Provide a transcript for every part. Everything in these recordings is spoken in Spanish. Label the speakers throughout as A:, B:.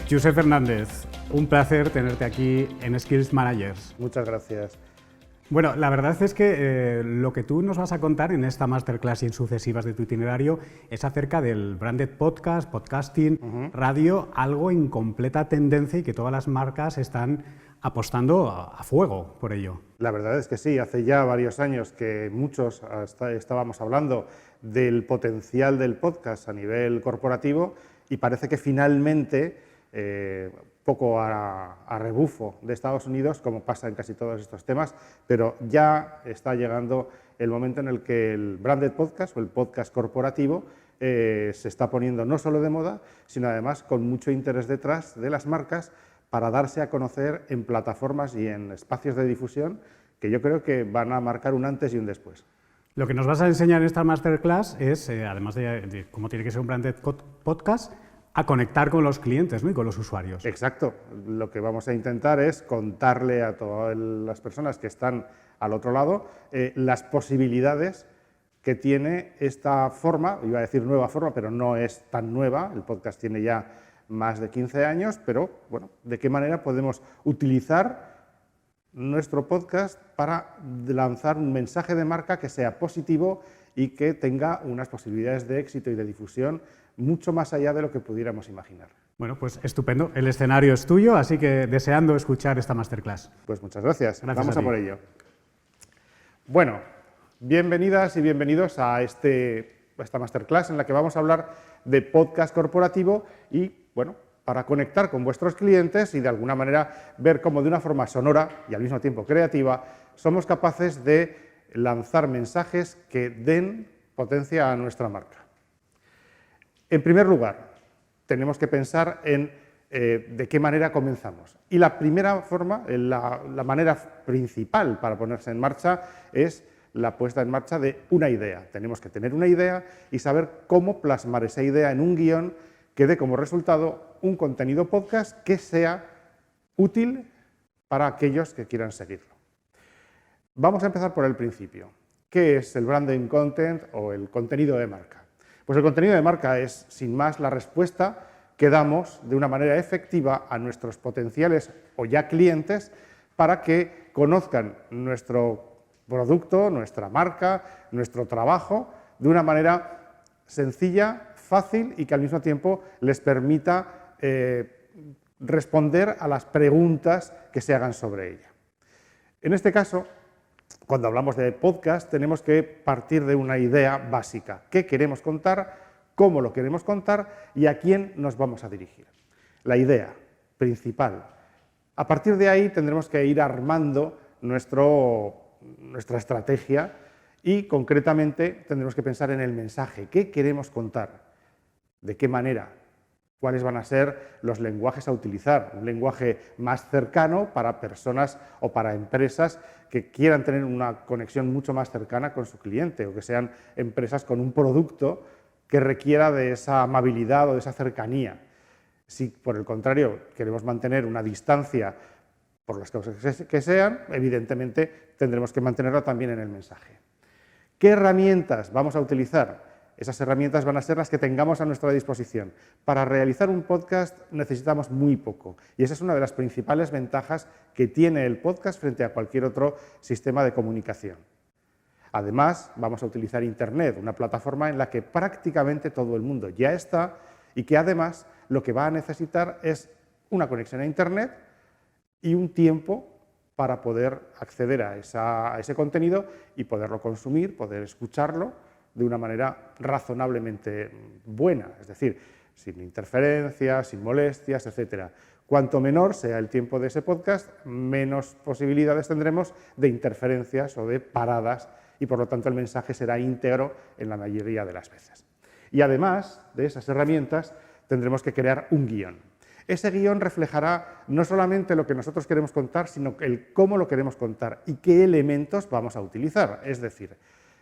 A: Josep Fernández, un placer tenerte aquí en Skills Managers.
B: Muchas gracias.
A: Bueno, la verdad es que lo que tú nos vas a contar en esta masterclass y en sucesivas de tu itinerario es acerca del branded podcast, podcasting, radio, algo en completa tendencia y que todas las marcas están apostando a fuego por ello.
B: La verdad es que sí, hace ya varios años que muchos estábamos hablando del potencial del podcast a nivel corporativo y parece que finalmente, poco a rebufo de Estados Unidos, como pasa en casi todos estos temas, pero ya está llegando el momento en el que el branded podcast o el podcast corporativo se está poniendo no solo de moda, sino además con mucho interés detrás de las marcas para darse a conocer en plataformas y en espacios de difusión que yo creo que van a marcar un antes y un después.
A: Lo que nos vas a enseñar en esta masterclass es, además de cómo tiene que ser un branded podcast, a conectar con los clientes, ¿no? Y con los usuarios.
B: Exacto. Lo que vamos a intentar es contarle a todas las personas que están al otro lado las posibilidades que tiene esta forma, iba a decir nueva forma, pero no es tan nueva, el podcast tiene ya más de 15 años, pero bueno, ¿de qué manera podemos utilizar nuestro podcast para lanzar un mensaje de marca que sea positivo y que tenga unas posibilidades de éxito y de difusión mucho más allá de lo que pudiéramos imaginar?
A: Bueno, pues estupendo. El escenario es tuyo, así que deseando escuchar esta masterclass.
B: Pues muchas gracias.
A: Vamos
B: a por ello. Bueno, bienvenidas y bienvenidos a esta masterclass en la que vamos a hablar de podcast corporativo y, bueno, para conectar con vuestros clientes y de alguna manera ver cómo de una forma sonora y al mismo tiempo creativa somos capaces de lanzar mensajes que den potencia a nuestra marca. En primer lugar, tenemos que pensar en de qué manera comenzamos. Y la primera forma, la manera principal para ponerse en marcha es la puesta en marcha de una idea. Tenemos que tener una idea y saber cómo plasmar esa idea en un guión que dé como resultado un contenido podcast que sea útil para aquellos que quieran seguirlo. Vamos a empezar por el principio. ¿Qué es el branding content o el contenido de marca? Pues el contenido de marca es, sin más, la respuesta que damos de una manera efectiva a nuestros potenciales o ya clientes para que conozcan nuestro producto, nuestra marca, nuestro trabajo de una manera sencilla, fácil y que al mismo tiempo les permita responder a las preguntas que se hagan sobre ella. En este caso, cuando hablamos de podcast, tenemos que partir de una idea básica. ¿Qué queremos contar? ¿Cómo lo queremos contar? ¿Y a quién nos vamos a dirigir? La idea principal. A partir de ahí tendremos que ir armando nuestra estrategia y concretamente tendremos que pensar en el mensaje. ¿Qué queremos contar? ¿De qué manera? ¿Cuáles van a ser los lenguajes a utilizar? Un lenguaje más cercano para personas o para empresas que quieran tener una conexión mucho más cercana con su cliente o que sean empresas con un producto que requiera de esa amabilidad o de esa cercanía. Si, por el contrario, queremos mantener una distancia por las causas que sean, evidentemente tendremos que mantenerla también en el mensaje. ¿Qué herramientas vamos a utilizar? Esas herramientas van a ser las que tengamos a nuestra disposición. Para realizar un podcast necesitamos muy poco y esa es una de las principales ventajas que tiene el podcast frente a cualquier otro sistema de comunicación. Además, vamos a utilizar Internet, una plataforma en la que prácticamente todo el mundo ya está y que además lo que va a necesitar es una conexión a Internet y un tiempo para poder acceder a ese contenido y poderlo consumir, poder escucharlo de una manera razonablemente buena, es decir, sin interferencias, sin molestias, etc. Cuanto menor sea el tiempo de ese podcast, menos posibilidades tendremos de interferencias o de paradas y por lo tanto el mensaje será íntegro en la mayoría de las veces. Y además de esas herramientas tendremos que crear un guión. Ese guión reflejará no solamente lo que nosotros queremos contar, sino el cómo lo queremos contar y qué elementos vamos a utilizar. Es decir,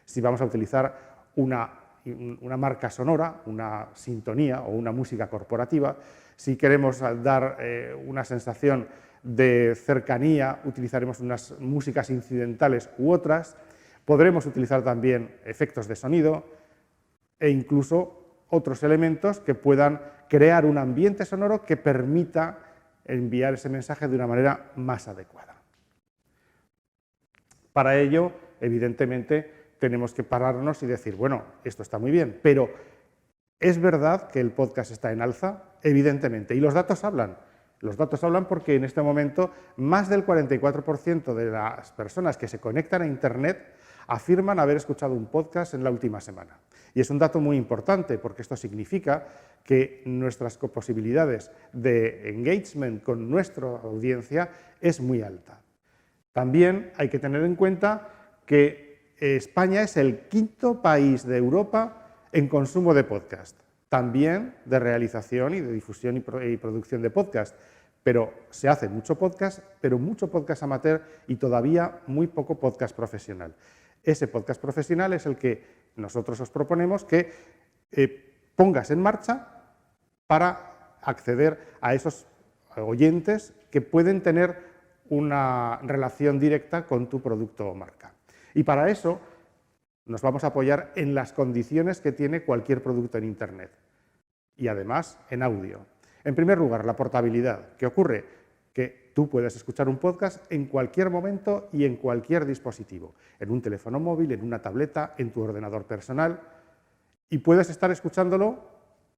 B: si vamos a utilizar una marca sonora, una sintonía o una música corporativa, si queremos dar una sensación de cercanía, utilizaremos unas músicas incidentales u otras, podremos utilizar también efectos de sonido e incluso otros elementos que puedan crear un ambiente sonoro que permita enviar ese mensaje de una manera más adecuada. Para ello, evidentemente, tenemos que pararnos y decir, bueno, esto está muy bien, pero ¿es verdad que el podcast está en alza? Evidentemente, y los datos hablan. Los datos hablan porque en este momento más del 44% de las personas que se conectan a Internet afirman haber escuchado un podcast en la última semana. Y es un dato muy importante porque esto significa que nuestras posibilidades de engagement con nuestra audiencia es muy alta. También hay que tener en cuenta que España es el quinto país de Europa en consumo de podcast, también de realización y de difusión y producción de podcast. Pero se hace mucho podcast, pero mucho podcast amateur y todavía muy poco podcast profesional. Ese podcast profesional es el que nosotros os proponemos que pongas en marcha para acceder a esos oyentes que pueden tener una relación directa con tu producto o marca. Y para eso nos vamos a apoyar en las condiciones que tiene cualquier producto en Internet y además en audio. En primer lugar, la portabilidad. ¿Qué ocurre? Que tú puedes escuchar un podcast en cualquier momento y en cualquier dispositivo, en un teléfono móvil, en una tableta, en tu ordenador personal, y puedes estar escuchándolo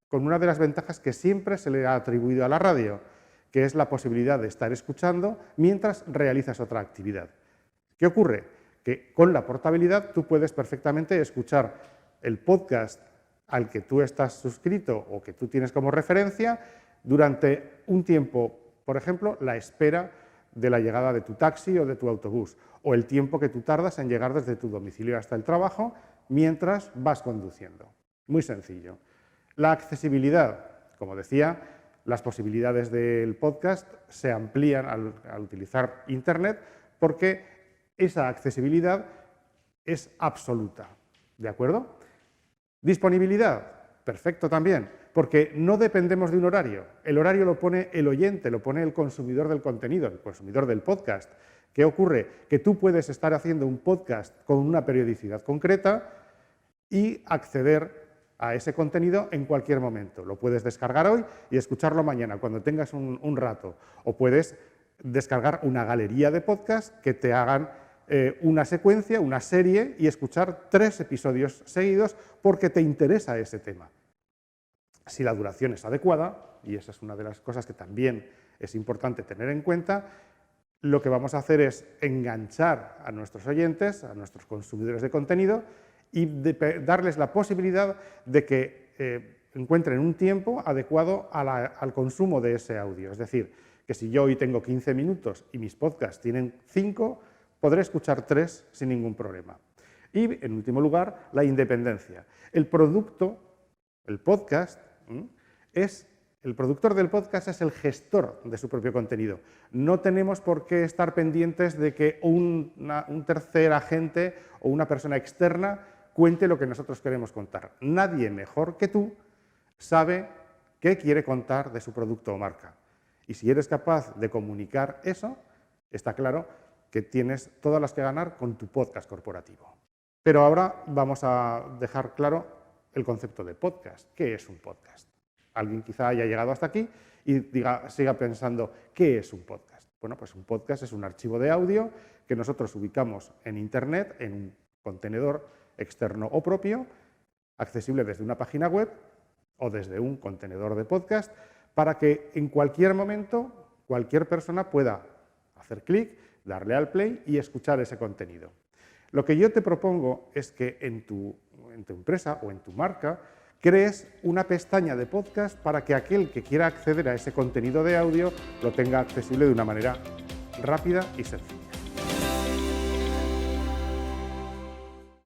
B: con una de las ventajas que siempre se le ha atribuido a la radio, que es la posibilidad de estar escuchando mientras realizas otra actividad. ¿Qué ocurre? Que con la portabilidad tú puedes perfectamente escuchar el podcast al que tú estás suscrito o que tú tienes como referencia durante un tiempo, por ejemplo, la espera de la llegada de tu taxi o de tu autobús, o el tiempo que tú tardas en llegar desde tu domicilio hasta el trabajo mientras vas conduciendo. Muy sencillo. La accesibilidad, como decía, las posibilidades del podcast se amplían al utilizar Internet porque esa accesibilidad es absoluta. ¿De acuerdo? Disponibilidad, perfecto también, porque no dependemos de un horario. El horario lo pone el oyente, lo pone el consumidor del contenido, el consumidor del podcast. ¿Qué ocurre? Que tú puedes estar haciendo un podcast con una periodicidad concreta y acceder a ese contenido en cualquier momento. Lo puedes descargar hoy y escucharlo mañana, cuando tengas un rato. O puedes descargar una galería de podcasts que te hagan una secuencia, una serie, y escuchar 3 episodios seguidos porque te interesa ese tema. Si la duración es adecuada, y esa es una de las cosas que también es importante tener en cuenta, lo que vamos a hacer es enganchar a nuestros oyentes, a nuestros consumidores de contenido, y darles la posibilidad de que encuentren un tiempo adecuado al consumo de ese audio. Es decir, que si yo hoy tengo 15 minutos y mis podcasts tienen 5, podré escuchar 3 sin ningún problema. Y, en último lugar, la independencia. El productor del podcast es el gestor de su propio contenido. No tenemos por qué estar pendientes de que un tercer agente o una persona externa cuente lo que nosotros queremos contar. Nadie mejor que tú sabe qué quiere contar de su producto o marca. Y si eres capaz de comunicar eso, está claro que tienes todas las que ganar con tu podcast corporativo. Pero ahora vamos a dejar claro el concepto de podcast. ¿Qué es un podcast? Alguien quizá haya llegado hasta aquí y siga pensando, ¿qué es un podcast? Bueno, pues un podcast es un archivo de audio que nosotros ubicamos en Internet, en un contenedor externo o propio, accesible desde una página web o desde un contenedor de podcast, para que en cualquier momento cualquier persona pueda hacer clic, darle al play y escuchar ese contenido. Lo que yo te propongo es que en tu empresa o en tu marca crees una pestaña de podcast para que aquel que quiera acceder a ese contenido de audio lo tenga accesible de una manera rápida y sencilla.